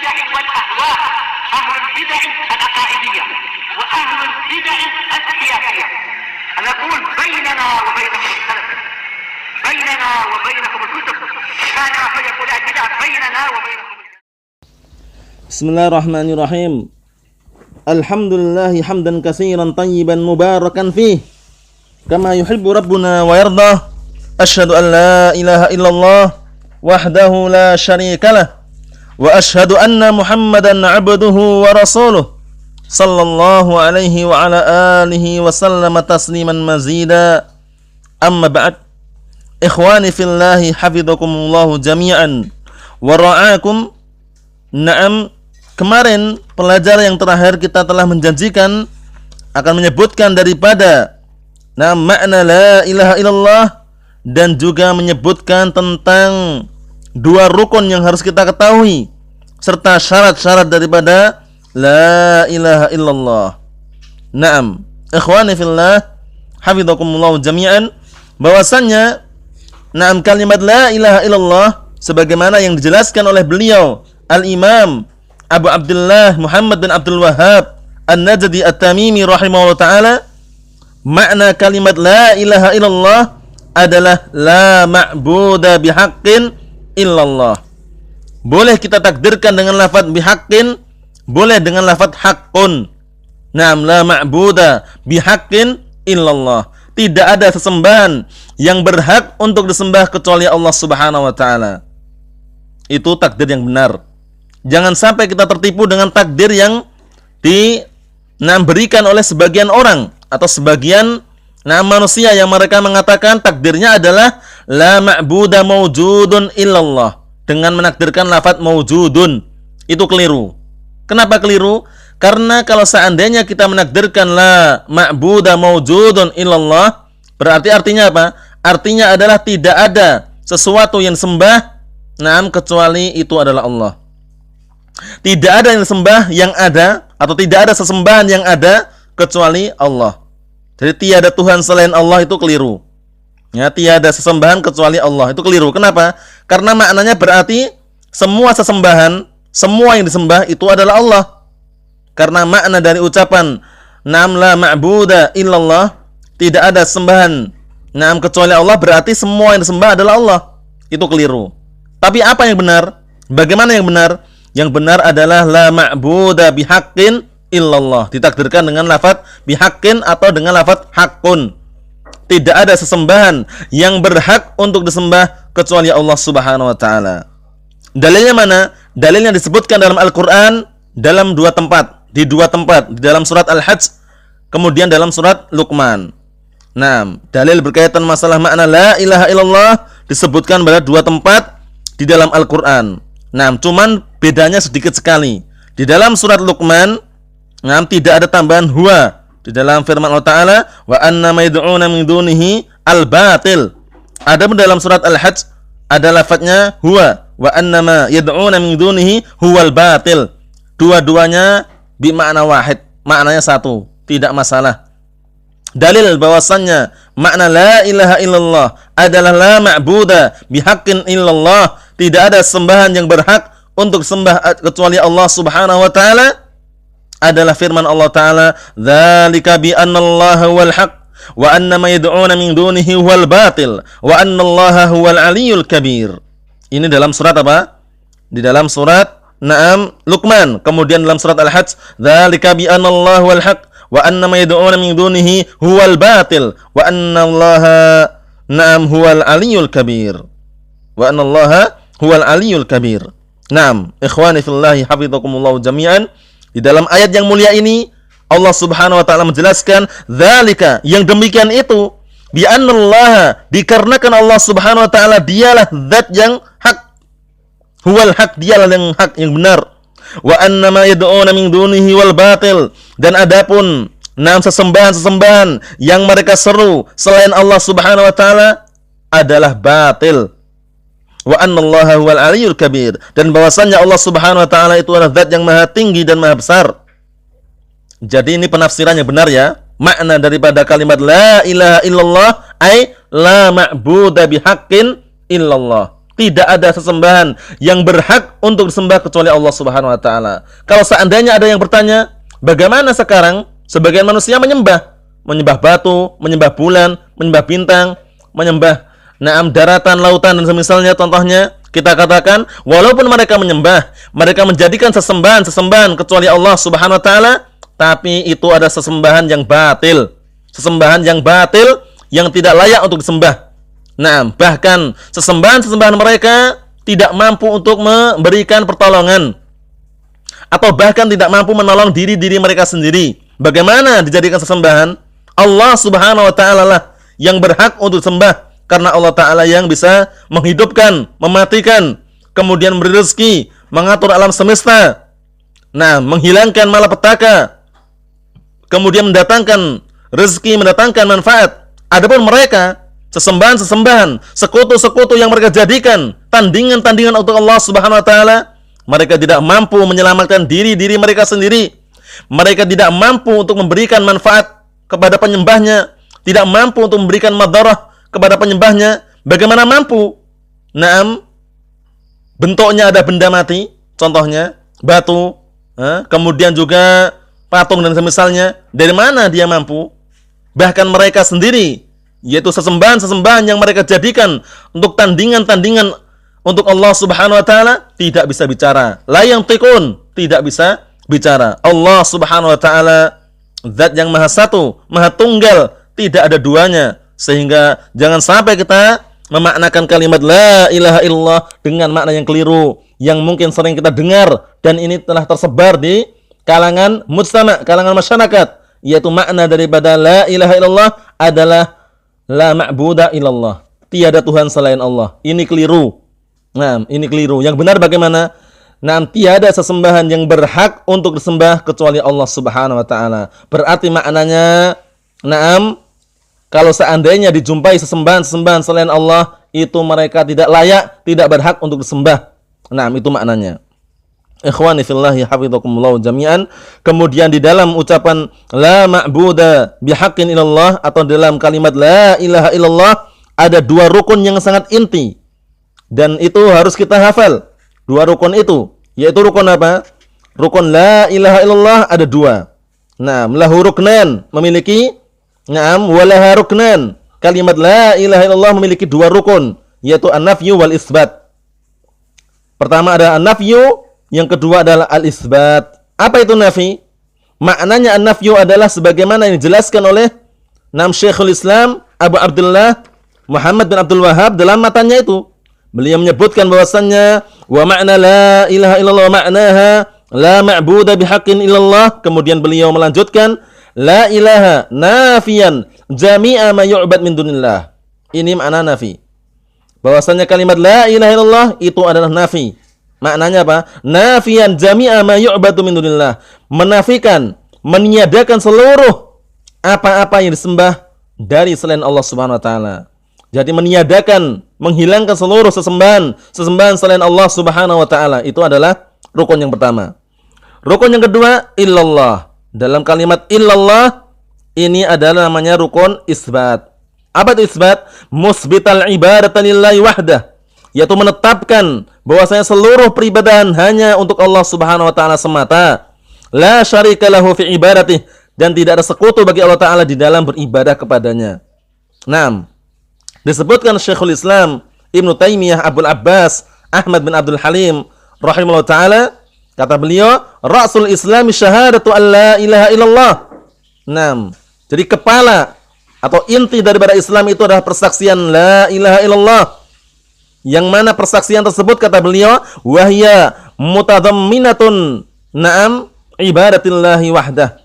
البدع والأهواء، أهل البدع العقائدية وأهل البدع السياسية. نقول بيننا وبينكم السلف، بيننا وبينكم الكتب، كان فيقول البدع بيننا وبينكم. Bismillahirrahmanirrahim. Alhamdulillahi hamdan katsiran tayyiban mubarakan fih kama yuhibbu rabbuna wa yardah. Asyhadu an la ilaha illallah wahdahu la syarikalah wa asyhadu anna Muhammadan 'abduhu wa rasuluh sallallahu alaihi wa ala alihi wa sallama tasliman mazida. Amma ba'd. Ikhwani fillahi hafizakumullahu jami'an wa ra'akum. Naam, kemarin pelajaran yang terakhir kita telah menjanjikan akan menyebutkan daripada makna la ilaha illallah dan juga menyebutkan tentang dua rukun yang harus kita ketahui serta syarat-syarat daripada la ilaha illallah. Naam, ikhwani fillah hafizakumullah jami'an, bahwasannya kalimat la ilaha illallah sebagaimana yang dijelaskan oleh beliau Al-Imam Abu Abdullah Muhammad bin Abdul Wahhab An-Najdi At-Tamimi rahimahullah ta'ala, makna kalimat la ilaha illallah adalah la ma'buda bihaqqin illallah. Boleh kita takdirkan dengan lafaz bihaqqin, boleh dengan lafaz haqqun. Naam, la ma'buda bihaqqin illallah. Tidak ada sesembahan yang berhak untuk disembah kecuali Allah Subhanahu wa taala. Itu takdir yang benar. Jangan sampai kita tertipu dengan takdir yang diberikan oleh sebagian orang atau sebagian manusia yang mereka mengatakan takdirnya adalah la ma'buda mawjudun illallah dengan menakdirkan lafaz mawjudun. Itu keliru. Kenapa keliru? Karena kalau seandainya kita menakdirkan la ma'buda mawjudun illallah, berarti artinya apa? Artinya adalah tidak ada sesuatu yang sembah kecuali itu adalah Allah. Tidak ada yang sembah yang ada, atau tidak ada sesembahan yang ada kecuali Allah. Jadi tiada Tuhan selain Allah, itu keliru. Ya, tiada sesembahan kecuali Allah, itu keliru. Kenapa? Karena maknanya berarti semua sesembahan, semua yang disembah itu adalah Allah. Karena makna dari ucapan la ma'buda illallah, tidak ada sembahan kecuali Allah, berarti semua yang disembah adalah Allah. Itu keliru. Tapi apa yang benar? Bagaimana yang benar? Yang benar adalah la ma'buda bihaqqin illallah, ditakdirkan dengan lafaz bihaqqin atau dengan lafaz haqqun. Tidak ada sesembahan yang berhak untuk disembah kecuali Allah Subhanahu wa taala. Dalilnya mana? Dalilnya disebutkan dalam Al-Qur'an dalam dua tempat, di dalam surat Al-Hajj, kemudian dalam surat Luqman. Nah, dalil berkaitan masalah makna la ilaha illallah disebutkan pada dua tempat di dalam Al-Qur'an. Nah, cuman bedanya sedikit sekali. Di dalam surat Luqman, tidak ada tambahan huwa. Di dalam firman Allah Ta'ala, wa anna ma yad'una min dunihi al-batil. Adapun dalam surat Al-Hajj ada lafadznya huwa, wa anna ma yad'una min dunihi huwal batil. Dua-duanya bimakna wahid, maknanya satu, tidak masalah. Dalil bahwasannya makna la ilaha illallah adalah la ma'buda bihaqqin illallah, tidak ada sembahan yang berhak untuk sembah kecuali Allah Subhanahu wa taala, adalah firman Allah Ta'ala, dzalika bi annallaha huwal haqq wa anna ma yad'una min dunihi huwal batil wa annallaha huwal aliyyul kabir. Ini dalam surat apa? Di dalam surat Luqman. Kemudian dalam surat Al-Hajj, dzalika bi annallaha huwal haqq wa anna ma yad'una min dunihi huwal batil wa annallaha huwal aliyyul kabir. Wa annallaha huwal aliyyul kabir. Naam, ikhwani fillahi hafizakumullah jami'an. Di dalam ayat yang mulia ini Allah Subhanahu wa taala menjelaskan dzalika, yang demikian itu, bi annallaha, dikarenakan Allah Subhanahu wa taala dialah zat yang hak, huwal haq, dialah yang hak, yang benar, wa anna ma yad'una min dunihi wal batil, dan adapun sesembahan-sesembahan yang mereka seru selain Allah Subhanahu wa taala adalah batil. Wa annallaha huwal aliyyul kabir, dan bahwasannya Allah Subhanahu wa taala itu adalah zat yang maha tinggi dan maha besar. Jadi ini penafsirannya benar ya. Makna daripada kalimat la ilaha illallah ay la ma'buda bihaqqin illallah. Tidak ada sesembahan yang berhak untuk disembah kecuali Allah Subhanahu wa taala. Kalau seandainya ada yang bertanya, bagaimana sekarang sebagian manusia menyembah batu, menyembah bulan, menyembah bintang, menyembah daratan, lautan dan semisalnya, contohnya kita katakan walaupun mereka menyembah, mereka menjadikan sesembahan kecuali Allah Subhanahu wa taala, tapi itu ada sesembahan yang batil. Sesembahan yang batil yang tidak layak untuk disembah. Bahkan sesembahan mereka tidak mampu untuk memberikan pertolongan atau bahkan tidak mampu menolong diri mereka sendiri. Bagaimana dijadikan sesembahan? Allah Subhanahu wa taala lah yang berhak untuk disembah, karena Allah taala yang bisa menghidupkan, mematikan, kemudian memberi rezeki, mengatur alam semesta. Menghilangkan malapetaka, kemudian mendatangkan rezeki, mendatangkan manfaat. Adapun mereka, sesembahan, sekutu-sekutu yang mereka jadikan tandingan untuk Allah Subhanahu wa taala, mereka tidak mampu menyelamatkan diri mereka sendiri. Mereka tidak mampu untuk memberikan manfaat kepada penyembahnya, tidak mampu untuk memberikan madarah kepada penyembahnya. Bagaimana mampu? Bentuknya ada benda mati, contohnya batu, kemudian juga patung dan semisalnya. Dari mana dia mampu? Bahkan mereka sendiri, yaitu sesembahan yang mereka jadikan untuk tandingan untuk Allah Subhanahu wa taala, tidak bisa bicara. La yantiqun, tidak bisa bicara. Allah Subhanahu wa taala zat yang maha satu, maha tunggal, tidak ada duanya. Sehingga jangan sampai kita memaknakan kalimat la ilaha illallah dengan makna yang keliru, yang mungkin sering kita dengar dan ini telah tersebar di kalangan mujtama', kalangan masyarakat, yaitu makna daripada la ilaha illallah adalah la ma'buda illallah, tiada Tuhan selain Allah. Ini keliru. Ini keliru. Yang benar bagaimana? Tiada sesembahan yang berhak untuk disembah kecuali Allah Subhanahu wa taala. Berarti maknanya, kalau seandainya dijumpai sesembahan selain Allah, itu mereka tidak layak, tidak berhak untuk disembah. Itu maknanya. Ikhwani fillahi hafizakumullah jami'an. Kemudian di dalam ucapan la ma'buda bihaqqin illallah, atau dalam kalimat la ilaha illallah, ada dua rukun yang sangat inti. Dan itu harus kita hafal. Dua rukun itu, yaitu rukun apa? Rukun la ilaha illallah ada dua. Lahu ruknan, memiliki walaha ruknan. Kalimat la ilaha illallah memiliki dua rukun, yaitu an-nafyu wal isbat. Pertama ada an-nafyu, yang kedua adalah al-isbat. Apa itu nafi? Maknanya an-nafyu adalah sebagaimana yang dijelaskan oleh Syekhul Islam Abu Abdullah Muhammad bin Abdul Wahhab dalam matanya itu. Beliau menyebutkan bahwasannya wa ma'na la ilaha illallah wa ma'naha la ma'buda bihaqqin illallah. Kemudian beliau melanjutkan la ilaha nafiyan jami'a ma yu'bad min dunillah. Ini makna nafi. Bahwasanya kalimat la ilaha illallah itu adalah nafi. Maknanya apa? Nafiyan jami'a ma yu'badu min dunillah. Menafikan, meniadakan seluruh apa-apa yang disembah dari selain Allah Subhanahu wa taala. Jadi meniadakan, menghilangkan seluruh sesembahan selain Allah Subhanahu wa taala. Itu adalah rukun yang pertama. Rukun yang kedua, illallah. Dalam kalimat illallah ini adalah namanya rukun isbat. Apa itu isbat? Musbital ibadata lillahi wahdah, yaitu menetapkan bahwasanya seluruh peribadahan hanya untuk Allah Subhanahu wa taala semata. La syarika lahu fi ibadatih, dan tidak ada sekutu bagi Allah taala di dalam beribadah kepadanya. Disebutkan Syekhul Islam Ibnu Taimiyah Abul Abbas Ahmad bin Abdul Halim rahimahullah taala, kata beliau, Rasul Islam syahadatu an la ilaha illallah. Jadi kepala atau inti daripada Islam itu adalah persaksian la ilaha illallah, yang mana persaksian tersebut, kata beliau, wahya mutadamminatun ibadatillahi wahdah.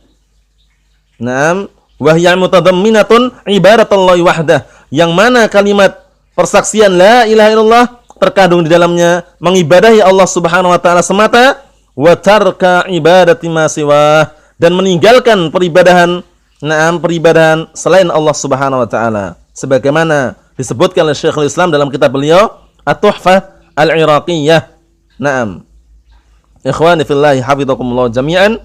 Wahya mutadamminatun ibadatillahi wahdah, yang mana kalimat persaksian la ilaha illallah terkandung di dalamnya mengibadahi Allah Subhanahu wa taala semata, wa tarka ibadati ma siwah, dan meninggalkan peribadahan selain Allah Subhanahu wa taala, sebagaimana disebutkan oleh Syekhul Islam dalam kitab beliau At-Tuhfah Al-Iraqiyah. Ikhwani fillahi hafizakumullah jami'an.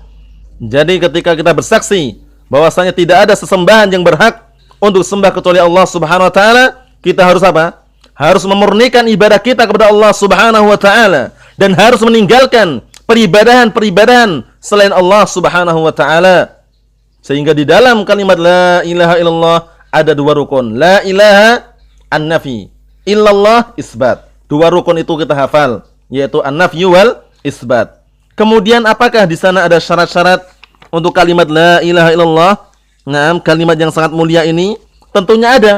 Jadi ketika kita bersaksi bahwasanya tidak ada sesembahan yang berhak untuk sembah kecuali Allah Subhanahu wa taala, kita harus apa? harus memurnikan ibadah kita kepada Allah Subhanahu wa taala dan harus meninggalkan peribadahan-peribadahan selain Allah Subhanahu wa taala. Sehingga di dalam kalimat la ilaha illallah ada dua rukun. La ilaha an-nafi, illallah isbat. Dua rukun itu kita hafal, yaitu an-nafyu wal isbat. Kemudian apakah di sana ada syarat-syarat untuk kalimat la ilaha illallah? Nah, kalimat yang sangat mulia ini tentunya ada.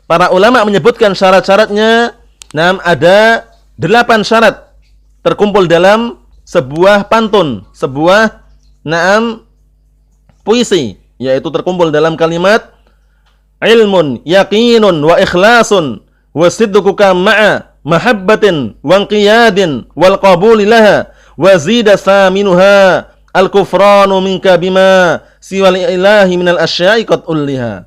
Para ulama menyebutkan syarat-syaratnya. Nah, ada 8 syarat terkumpul dalam sebuah pantun, sebuah puisi, yaitu terkumpul dalam kalimat ilmun yaqinun wa ikhlasun wa sidquka ma'a mahabbatin wa qiyadin wal qabuli laha wa zida thaminuha al kufranu minka bima siwal ilahi minal asya'i qad ulliha.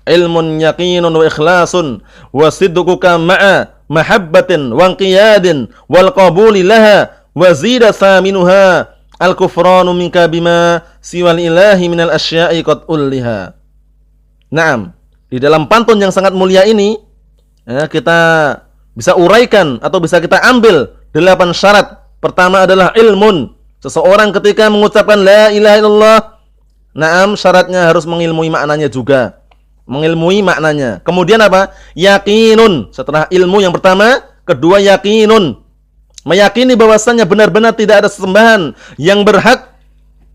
Ilmun yaqinun wa ikhlasun wa sidquka ma'a mahabbatin wa qiyadin wal qabuli laha wa zida thaminuha al kufranu minka bima siwal ilahi minal asya'i qad ulliha. Naam, di dalam pantun yang sangat mulia ini kita bisa uraikan atau bisa kita ambil 8 syarat. Pertama adalah ilmun. Seseorang ketika mengucapkan la ilaha illallah, naam, syaratnya harus mengilmui maknanya juga. Mengilmui maknanya. Kemudian apa? Yakinun. Setelah ilmu yang pertama, kedua yakinun. Meyakini bahwasannya benar-benar tidak ada sesembahan yang berhak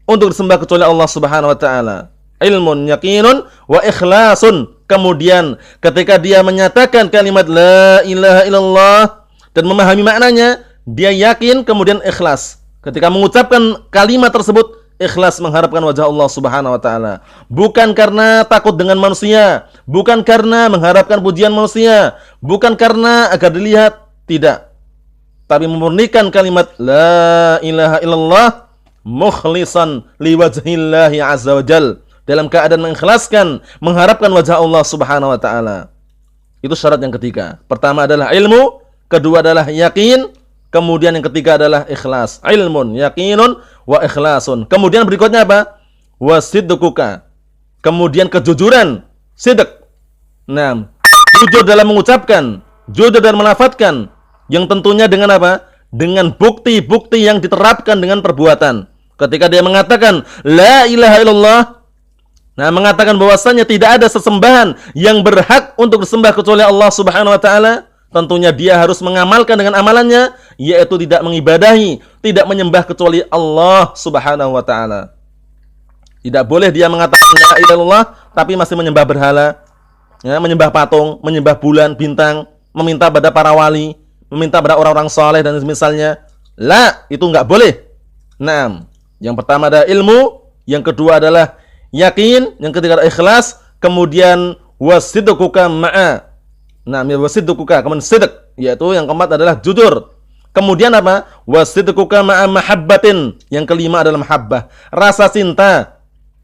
untuk disembah kecuali Allah Subhanahu wa taala. Ilmun yakinun wa ikhlasun. Kemudian ketika dia menyatakan kalimat la ilaha illallah dan memahami maknanya, dia yakin kemudian ikhlas. Ketika mengucapkan kalimat tersebut, ikhlas mengharapkan wajah Allah Subhanahu wa taala. Bukan karena takut dengan manusia, bukan karena mengharapkan pujian manusia, bukan karena agar dilihat, tidak. Tapi memurnikan kalimat la ilaha illallah mukhlishan liwajhillahi azza wajal, dalam keadaan mengikhlaskan, mengharapkan wajah Allah Subhanahu wa taala. Itu syarat yang ketiga. Pertama adalah ilmu, kedua adalah yakin, kemudian yang ketiga adalah ikhlas. Ilmun yakinun wa ikhlasun. Kemudian berikutnya apa? Wasidquka. Kemudian kejujuran, sidq. Nah, jujur dalam mengucapkan, jujur dalam melafadzkan, yang tentunya dengan apa? Dengan bukti-bukti yang diterapkan dengan perbuatan. Ketika dia mengatakan la ilaha illallah, nah, mengatakan bahwasannya tidak ada sesembahan yang berhak untuk disembah kecuali Allah Subhanahu wa taala, tentunya dia harus mengamalkan dengan amalannya, yaitu tidak mengibadahi, tidak menyembah kecuali Allah Subhanahu wa taala. Tidak boleh dia mengatakan la ilaha illallah tapi masih menyembah berhala, ya, menyembah patung, menyembah bulan, bintang, meminta pada para wali, meminta pada orang-orang saleh dan misalnya. La, itu enggak boleh. Nah, yang pertama ada ilmu, yang kedua adalah yakin, yang ketiga adalah ikhlas, kemudian wasidquka ma'a. Nah, wasidquka, kemudian sidq, yaitu yang keempat adalah jujur. Kemudian apa? Wasidquka ma'a mahabbatin. Yang kelima adalah mahabbah, rasa cinta.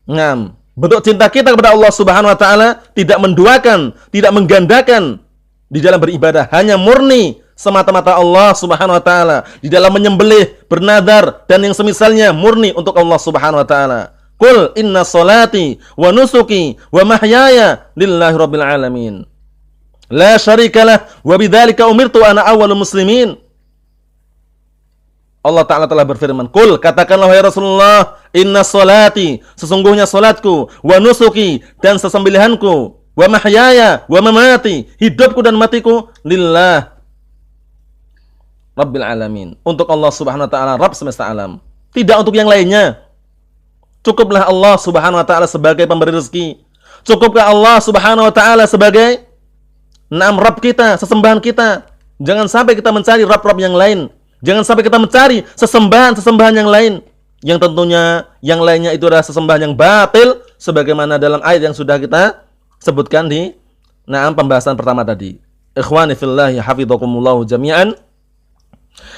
Nah, bentuk cinta kita kepada Allah Subhanahu wa taala tidak menduakan, tidak menggandakan di dalam beribadah, hanya murni semata-mata Allah Subhanahu wa taala. Di dalam menyembelih, bernadar dan yang semisalnya murni untuk Allah Subhanahu wa taala. Qul inna salati wa nusuki wa mahyaya lillahi rabbil alamin. La syarikalah wa bidzalika umirtu ana awwalul muslimin. Allah Ta'ala telah berfirman, Qul, katakanlah wahai Rasulullah, inna salati, sesungguhnya salatku, wa nusuki, dan sesembelihanku, wa mahyaya, wa mamati, hidupku dan matiku, lillah rabbil alamin, untuk Allah Subhanahu wa taala, Rabb semesta alam, tidak untuk yang lainnya. Cukuplah Allah Subhanahu wa taala sebagai pemberi rezeki. Cukuplah Allah Subhanahu wa taala sebagai Rabb kita, sesembahan kita. Jangan sampai kita mencari Rabb-Rabb yang lain. Jangan sampai kita mencari sesembahan-sesembahan yang lain, yang tentunya yang lainnya itu adalah sesembahan yang batil, sebagaimana dalam ayat yang sudah kita sebutkan di pembahasan pertama tadi. Ikhwani fillahi hafidhakumullahu jami'an.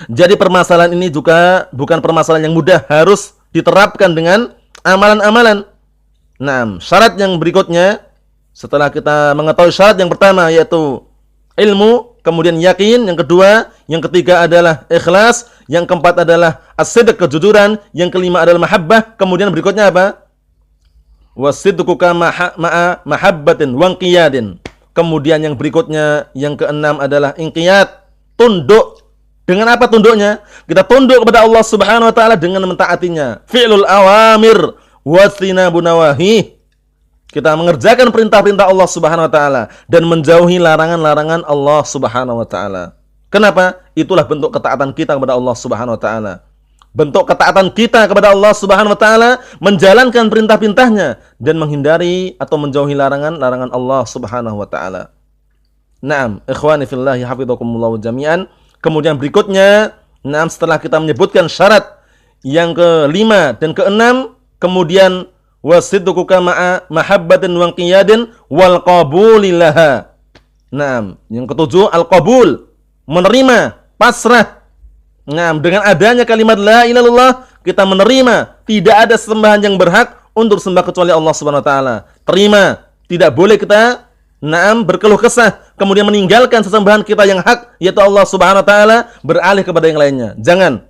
Jadi permasalahan ini juga bukan permasalahan yang mudah, harus diterapkan dengan amalan-amalan. Nah, syarat yang berikutnya setelah kita mengetahui syarat yang pertama yaitu ilmu, kemudian yakin, yang kedua, yang ketiga adalah ikhlas, yang keempat adalah as-sidq, kejujuran, yang kelima adalah mahabbah, kemudian berikutnya apa? Wasidquka ma'a mahabbatin wa qiyadin. Kemudian yang berikutnya, yang keenam adalah inqiyad, tunduk. Dengan apa tunduknya? Kita tunduk kepada Allah Subhanahu wa taala dengan mentaatinya. Fi'lul awamir wastinabun nawahi. Kita mengerjakan perintah-perintah Allah Subhanahu wa taala dan menjauhi larangan-larangan Allah Subhanahu wa taala. Kenapa? Itulah bentuk ketaatan kita kepada Allah Subhanahu wa taala. Bentuk ketaatan kita kepada Allah Subhanahu wa taala menjalankan perintah-perintahnya dan menghindari atau menjauhi larangan-larangan Allah Subhanahu wa taala. Naam, ikhwani fillah hafizakumullah jami'an. Kemudian berikutnya, naam, setelah kita menyebutkan syarat yang kelima dan keenam, kemudian wasidquka ma'a mahabbatin wa qiyadin wal qabulillaha. Naam, yang ketujuh al-qabul, menerima, pasrah. Nah, dengan adanya kalimat la ilaha illallah, kita menerima tidak ada sembahan yang berhak untuk sembah kecuali Allah Subhanahu wa taala. Terima, tidak boleh kita berkeluh kesah kemudian meninggalkan sesembahan kita yang hak yaitu Allah Subhanahu wa taala, beralih kepada yang lainnya. Jangan.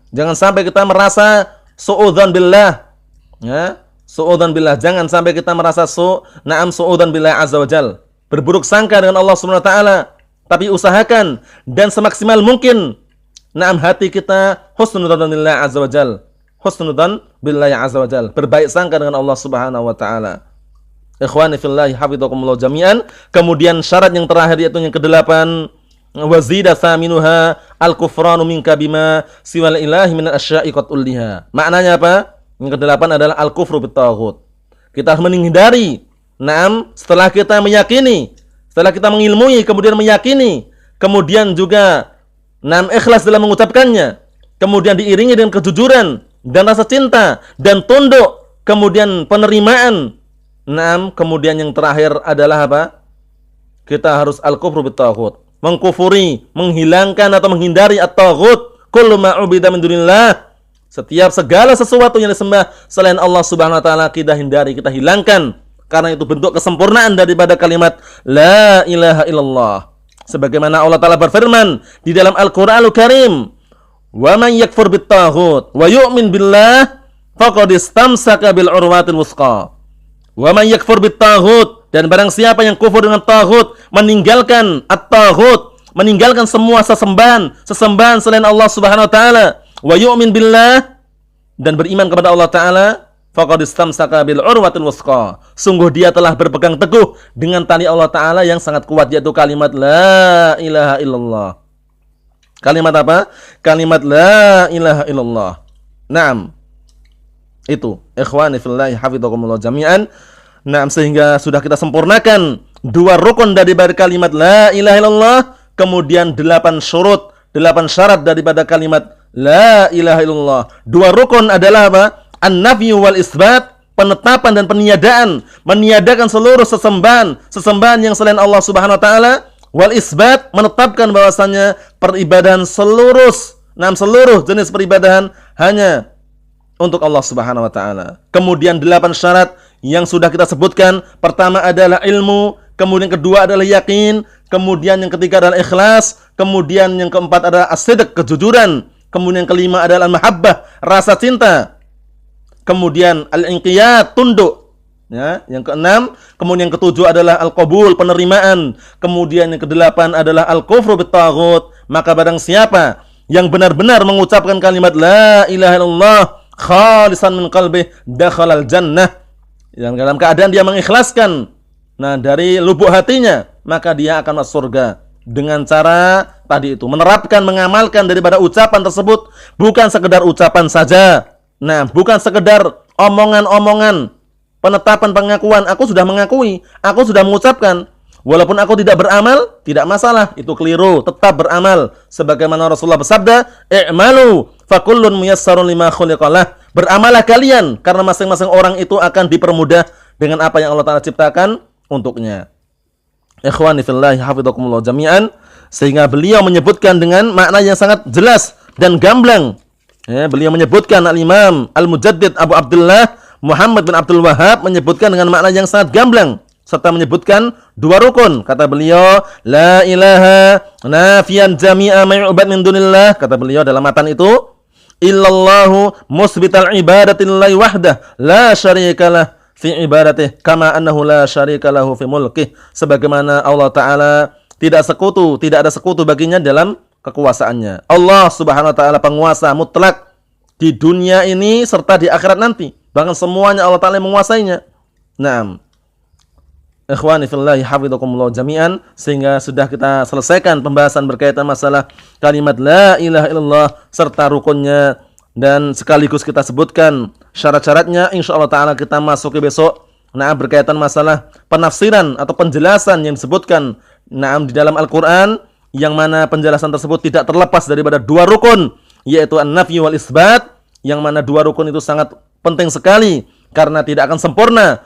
Jangan sampai kita merasa suudzan billah. Ya, suudzan billah. Jangan sampai kita merasa suudzan billah azza wajal. Berburuk sangka dengan Allah Subhanahu wa taala. Tapi usahakan dan semaksimal mungkin hati kita husnudzan billah azza wajal. Husnudzan billah azza wajal. Berbaik sangka dengan Allah Subhanahu wa taala. Ikhwani fillah hafizakumullah jami'an. Kemudian syarat yang terakhir yaitu yang kedelapan, wazida thaminuha al-kufranu minka bima siwal ilahi min asya'i qad ulliha. Maknanya apa? Yang kedelapan adalah al-kufru bit-taghut. Kita harus menghindari setelah kita meyakini, setelah kita mengilmui, kemudian meyakini, kemudian juga ikhlas dalam mengucapkannya, kemudian diiringi dengan kejujuran dan rasa cinta dan tunduk, kemudian penerimaan. Kemudian yang terakhir adalah apa? Kita harus al-kufru bit-taghut, mengkufuri, menghilangkan atau menghindari at-taghut, kullu ma ubida min dunillah. Setiap segala sesuatu yang disembah selain Allah Subhanahu wa taala kita hindari, kita hilangkan, karena itu bentuk kesempurnaan daripada kalimat la ilaha illallah. Sebagaimana Allah taala berfirman di dalam Al-Qur'anul Karim, "Wa man yakfur bit-taghut wa yu'min billah faqad istamsaka bil urwatil wuthqa." Wa man yakfur bit-taghut, dan barang siapa yang kufur dengan taghut, meninggalkan at-taghut, meninggalkan semua sesembahan selain Allah Subhanahu wa taala, wa yu'min billah, dan beriman kepada Allah taala, faqad istamsaka bil urwatil wuthqa. Sungguh dia telah berpegang teguh dengan tali Allah taala yang sangat kuat, yaitu kalimat la ilaha illallah. Kalimat apa? Kalimat la ilaha illallah. Naam. Itu ikhwani fillah hafizakumullah jami'an. Sehingga sudah kita sempurnakan dua rukun daripada kalimat la ilaha illallah, kemudian 8 syurut, 8 syarat daripada kalimat la ilaha illallah. Dua rukun adalah apa? An-nafyu wal isbat, penetapan dan peniadaan, meniadakan seluruh sesembahan yang selain Allah Subhanahu wa taala. Wal isbat, menetapkan bahwasanya peribadahan seluruh jenis peribadahan hanya untuk Allah Subhanahu wa taala. Kemudian 8 syarat yang sudah kita sebutkan. Pertama adalah ilmu, kemudian kedua adalah yakin, kemudian yang ketiga adalah ikhlas, kemudian yang keempat adalah as-sidq, kejujuran, kemudian yang kelima adalah al-mahabbah, rasa cinta, kemudian al-inqiyad, tunduk, ya, yang keenam, kemudian yang ketujuh adalah al-qabul, penerimaan, kemudian yang kedelapan adalah al-kufru bit-taghut. Maka barang siapa yang benar-benar mengucapkan kalimat la ilaha illallah khalisan min qalbih dakhalal jannah, yang dalam keadaan dia mengikhlaskan dari lubuk hatinya, maka dia akan masuk surga dengan cara tadi itu, menerapkan, mengamalkan daripada ucapan tersebut, bukan sekedar ucapan saja. Bukan sekedar omongan-omongan, penetapan, pengakuan, aku sudah mengakui, aku sudah mengucapkan, walaupun aku tidak beramal, tidak masalah, itu keliru, tetap beramal. Sebagaimana Rasulullah bersabda, "I'malu fakullun muyassarun lima khuliqalah." Beramalah kalian, karena masing-masing orang itu akan dipermudah dengan apa yang Allah Ta'ala ciptakan untuknya. Ikhwani fillahi hafizakumullah jami'an. Sehingga beliau menyebutkan dengan makna yang sangat jelas dan gamblang. Beliau menyebutkan, Al-Imam Al-Mujaddid Abu Abdullah Muhammad bin Abdul Wahhab menyebutkan dengan makna yang sangat gamblang, serta menyebutkan dua rukun. Kata beliau, la ilaha nafiyan jami'a ma'ubad min dunillah. Kata beliau dalam matan itu, illallahu musbital ibadatillahi wahdah la syarikalah fi ibadatih kama annahu la syarika lahu fi mulkih, sebagaimana Allah taala tidak ada sekutu baginya dalam kekuasaannya. Allah Subhanahu wa taala penguasa mutlak di dunia ini serta di akhirat nanti. Bahkan semuanya Allah taala yang menguasainya. Naam. Ikhwani fillahi hafizakumullah jami'an, sehingga sudah kita selesaikan pembahasan berkaitan masalah kalimat la ilaha illallah serta rukunnya, dan sekaligus kita sebutkan syarat-syaratnya. Insyaallah taala kita masuk ke besok berkaitan masalah penafsiran atau penjelasan yang disebutkan di dalam Al-Qur'an, yang mana penjelasan tersebut tidak terlepas daripada dua rukun, yaitu an-nafy wal isbat, yang mana dua rukun itu sangat penting sekali karena tidak akan sempurna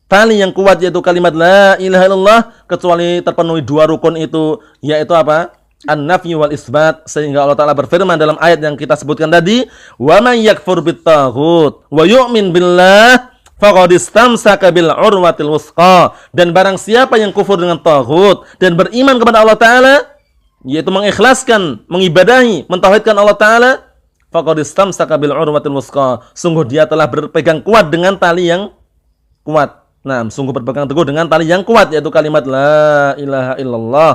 tali yang kuat yaitu kalimat la ilaha illallah kecuali terpenuhi dua rukun itu, yaitu apa? An-nafy wal isbat. Sehingga Allah taala berfirman dalam ayat yang kita sebutkan tadi, wa may yakfur bit-taghut wa yu'min billah faqad istamsaka bil urwatil wuthqa. Dan barang siapa yang kufur dengan taghut dan beriman kepada Allah taala, yaitu mengikhlaskan, mengibadahi, mentauhidkan Allah taala, faqad istamsaka bil urwatil wuthqa, sungguh dia telah berpegang kuat dengan tali yang kuat. Sungguh berpegang teguh dengan tali yang kuat, yaitu kalimat la ilaha illallah.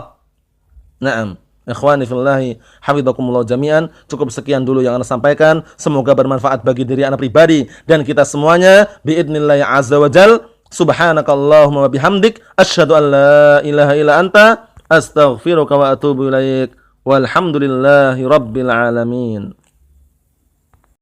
Ikhwani fillahi hafizakumullah jami'an. Cukup sekian dulu yang Anda sampaikan. Semoga bermanfaat bagi diri Anda pribadi dan kita semuanya. Biidznillah azza wa jal. Subhanakallahumma wa bihamdik asyhadu an la ilaha illa anta astaghfiruka wa atubu ilaik. Walhamdulillahi rabbil alamin.